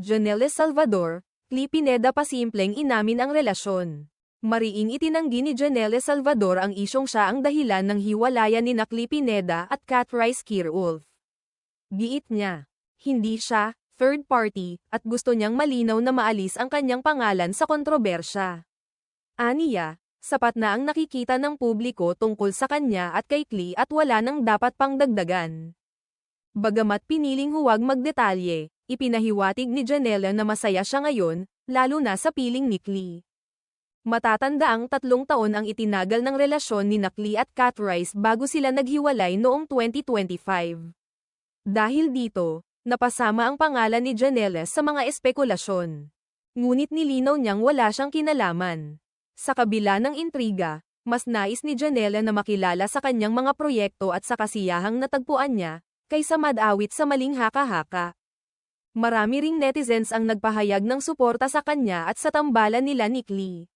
Janelle Salvador, Clee Pineda pasimpleng inamin ang relasyon. Mariing itinanggi ni Janelle Salvador ang isyong siya ang dahilan ng hiwalayan ni Clee Pineda at Cat Rice Kirulf. Giit niya, hindi siya third party, at gusto niyang malinaw na maalis ang kanyang pangalan sa kontrobersya. Aniya, sapat na ang nakikita ng publiko tungkol sa kanya at kay Clee at wala nang dapat pang dagdagan. Bagamat piniling huwag magdetalye, ipinahiwatig ni Janelle na masaya siya ngayon, lalo na sa piling ni Clee. Matatanda ang 3 taon ang itinagal ng relasyon ni Clee at Cat Rice bago sila naghiwalay noong 2025. Dahil dito, napasama ang pangalan ni Janelle sa mga espekulasyon. Ngunit nilinaw niyang wala siyang kinalaman. Sa kabila ng intriga, mas nais ni Janelle na makilala sa kanyang mga proyekto at sa kasiyahang natagpuan niya, kaysa madawit sa maling haka-haka. Marami ring netizens ang nagpahayag ng suporta sa kanya at sa tambalan nila ni Clee.